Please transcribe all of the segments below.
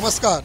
नमस्कार.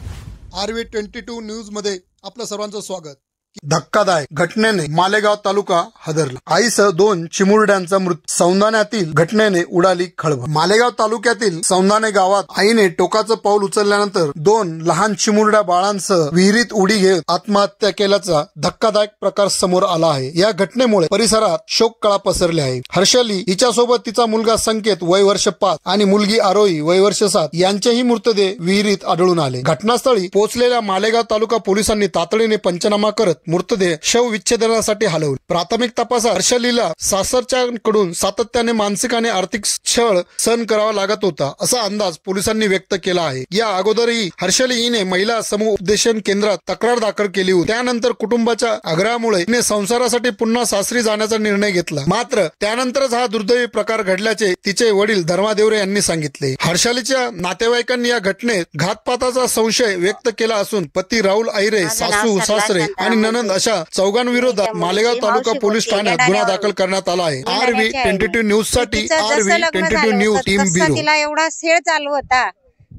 RV22 news मध्ये आपलं सर्वांचं स्वागत. धक्कादायक घटनेने मालेगाव तालुका हादरला. आईसह 2 चिमुरड्यांचा मृत्यू. सौंदाण्यातील घटनेने उडाली खळबळ. मालेगाव तालुक्यातील सौंदाणे गावात आईने टोकाचं पाऊल उचलल्यानंतर 2 लहान चिमुरड्या बाळांसह विहिरीत उडी घेत आत्महत्या केल्याचा धक्कादायक प्रकार समोर आला आहे. या घटनेमुळे परिसरात शोककळा पसरली आहे. हर्षली हिच्यासोबत तिचा मुलगा संकेत वय वर्ष 5 आणि मुलगी आरोही वय वर्ष 7 यांचेही मृतदेह विहिरीत आढळून आले. घटनास्थळी पोहोचलेल्या मालेगाव तालुका पोलिसांनी तातडीने पंचनामा करत मृतदेह शव विच्छेदनासाठी हलवले. प्राथमिक तपासात हर्षलीला सासरच्याकडून सातत्याने मानसिक आणि आर्थिक छळ सहन करावा लागत होता असा अंदाज पोलिसांनी व्यक्त केला आहे. या अगोदरही हर्षली हिने महिला समुपदेशन केंद्रात तक्रार दाखल केली होती. त्यानंतर कुटुंबाच्या आग्रहामुळे हिने संसारासाठी पुन्हा सासरी जाण्याचा निर्णय घेतला. मात्र त्यानंतरच हा दुर्दैवी प्रकार घडल्याचे तिचे वडील धर्मादेवरे यांनी सांगितले. हर्षलीच्या नातेवाईकांनी या घटनेत घातपाताचा संशय व्यक्त केला असून पती राहुल आहिरे, सासू सासरे आणि ननंद अशा चौघांविरोधात मालेगाव तालुका पोलीस ठाण्यात गुन्हा दाखल करण्यात आला आहे. RV22 न्यूज साठी RV22 न्यूज टीम ब्युरो. तिला एवढा सेळ चालू होता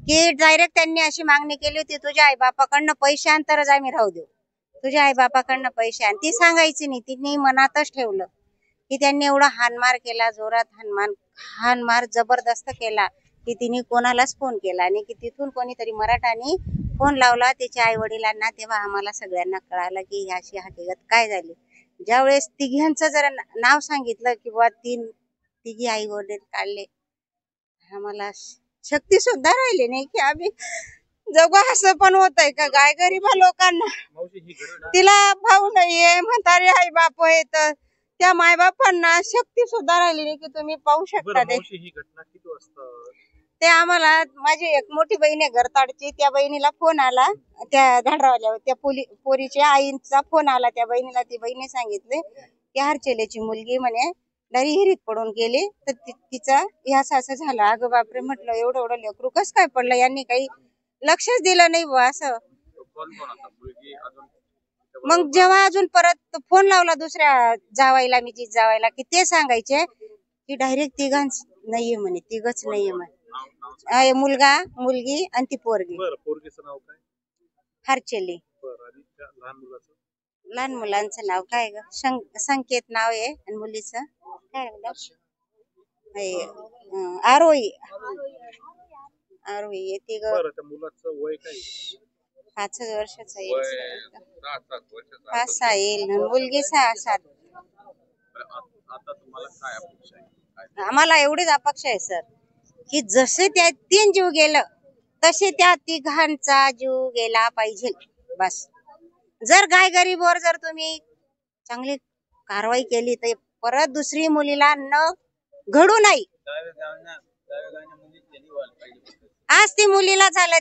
की डायरेक्ट त्यांनी अशी मागणी केली होती, तुझ्या आई बापाकडनं पैसे आण तरच आम्ही राहू देऊ, तुझ्या आई बापाकडनं पैसे आण. ती सांगायची नाही, तिने मनातच ठेवलं की त्यांनी एवढा हानमार केला, जोरात हानमार जबरदस्त केला की तिने कोणालाच फोन केला आणि की तिथून कोणीतरी मराठानी फोन लावला तिच्या आई वडिलांना. तेव्हा आम्हाला सगळ्यांना कळालं की अशी हकीकत काय झाली. ज्यावेळेस तिघांचं जर नाव सांगितलं की बुवा तिघी आई वडील काढले, आम्हाला शक्ती सुद्धा राहिली नाही की आम्ही जगू. असं पण होतंय का गाय गरीबा लोकांना? तिला भाऊ नाहीये, म्हातारे आई बाप आहे, तर त्या माय बापांना शक्ती सुद्धा राहिली नाही की तुम्ही पाहू शकता. ते आम्हाला माझी एक मोठी बहीण आहे गरताडची, त्या बहिणीला फोन आला, त्या झाडरावल्या त्या पोरीच्या आईचा फोन आला त्या बहिणीला. ती बहिणी सांगितले की हरचेलेची मुलगी म्हणे विहिरीत पडून गेली, तर तिचा ह्यास असं झालं. अगं बापरे, म्हटलं एवढं लेकरू कस काय पडलं, यांनी काही लक्षच दिलं नाही बुवा असं. मग जेव्हा अजून परत फोन लावला दुसऱ्या जावायला, मी जी जावायला, की ते सांगायचे की डायरेक्ट तिघांच नाहीये म्हणे, तिघच नाहीये म्हणे, मुलगा मुलगी आणि ती पोरगी. हरचेली. लहान मुलांचं नाव काय ग? संकेत नाव आहे आणि मुलीचं काय आरोही. येते ग. 5 वर्षाचा येईल, 5-6 येईल, मुलगी 6-7. आम्हाला एवढीच अपेक्षा आहे सर की जसे त्या 3 जीव गेलं तसे त्या तिघांचा जीव गेला पाहिजे बस. जर गाय गरीबवर जर तुम्ही चांगली कारवाई केली तर परत दुसरी मुलीला न घडू नाही. आज ती मुलीला झालं,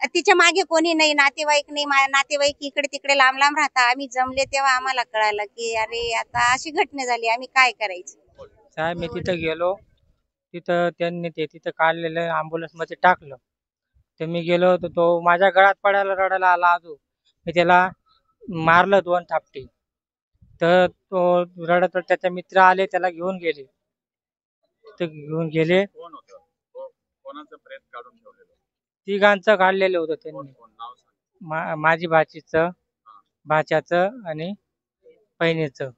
तिच्या मागे कोणी नाही, नातेवाईक नाही. नातेवाईक इकडे तिकडे लांब लांब राहता. आम्ही जमले तेव्हा आम्हाला कळालं की अरे आता अशी घटना झाली, आम्ही काय करायचं. साहेब मी तिथं गेलो, तिथं त्यांनी तिथं काढलेलं ॲम्ब्युलन्स मध्ये टाकलं. तर मी गेलो तर तो माझ्या गळ्यात पडायला रडायला आला. अजून मी त्याला मारलं 2 थापटी. तर तो रडत त्याचे मित्र आले, त्याला घेऊन गेले. तिघांचं काढलेलं होतं त्यांनी, माझी भाच्याचं आणि बहिणीचं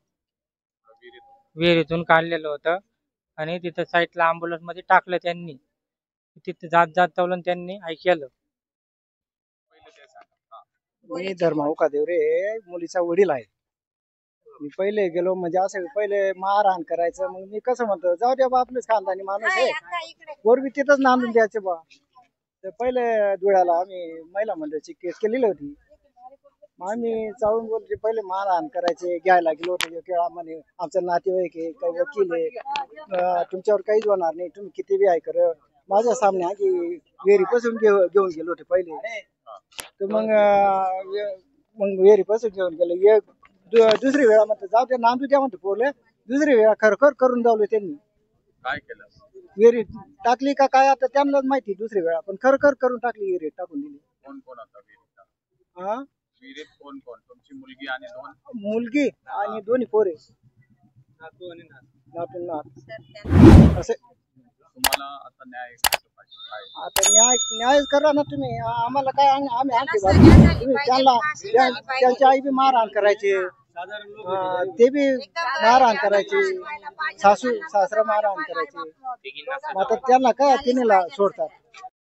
विहिरीतून काढलेलं होतं आणि तिथं साईडला ॲम्ब्युलन्स मध्ये टाकलं त्यांनी. तिथे जात तवलं त्यांनी ऐकलं. मी धर्माऊका देवरे मुलीचा वडील आहे. मी पहिले गेलो म्हणजे असं पहिले मारहाण करायचं, मग मी कसं म्हणतो जाऊ द्या बा, आपलेच खानदानी माणूस आहे, पोरगी तिथंच नांदून द्यायचे बा. तर पहिले धुळ्याला आम्ही महिला मंडळाची केस केलेली होती. मग आम्ही चाळून बोलते, पहिले मारहाण करायचे, घ्यायला गेलो होतो केळा म्हणे आमचं नातेवाईक आहे, काही वकील आहे, तुमच्यावर काहीच होणार नाही, तुम्ही किती बी आहे कर. माझ्या सामने आधी विहिरीपासून घेऊन गेलो होते पहिले. तर मग विहिरीपासून घेऊन गेलो. दुसरी वेळा म्हणतो जाऊ द्या नांदू द्या म्हणतो पोरले. दुसरी वेळा खरखर करून जावलो. त्यांनी काय केलं, विहिरी टाकली का काय आता त्यांनाच माहिती. दुसरी वेळा पण खरखर करून टाकली, विहिरीत टाकून दिली. कोण कोण होता विहिरीत? कोण कोण? तुमची मुलगी आणि 2 पोरे, नातू आणि नात. असे तुम्हाला आता न्याय कसं पाहिजे? काय? आता न्याय करा ना तुम्ही. आम्हाला काय आम्ही आणखी तुम्ही त्यांची आई बी मारहाण करायची, ते बी मारहाण करायची, सासू सासरा मारहाण करायची. मग आता त्यांना काय तिन्हीला सोडतात.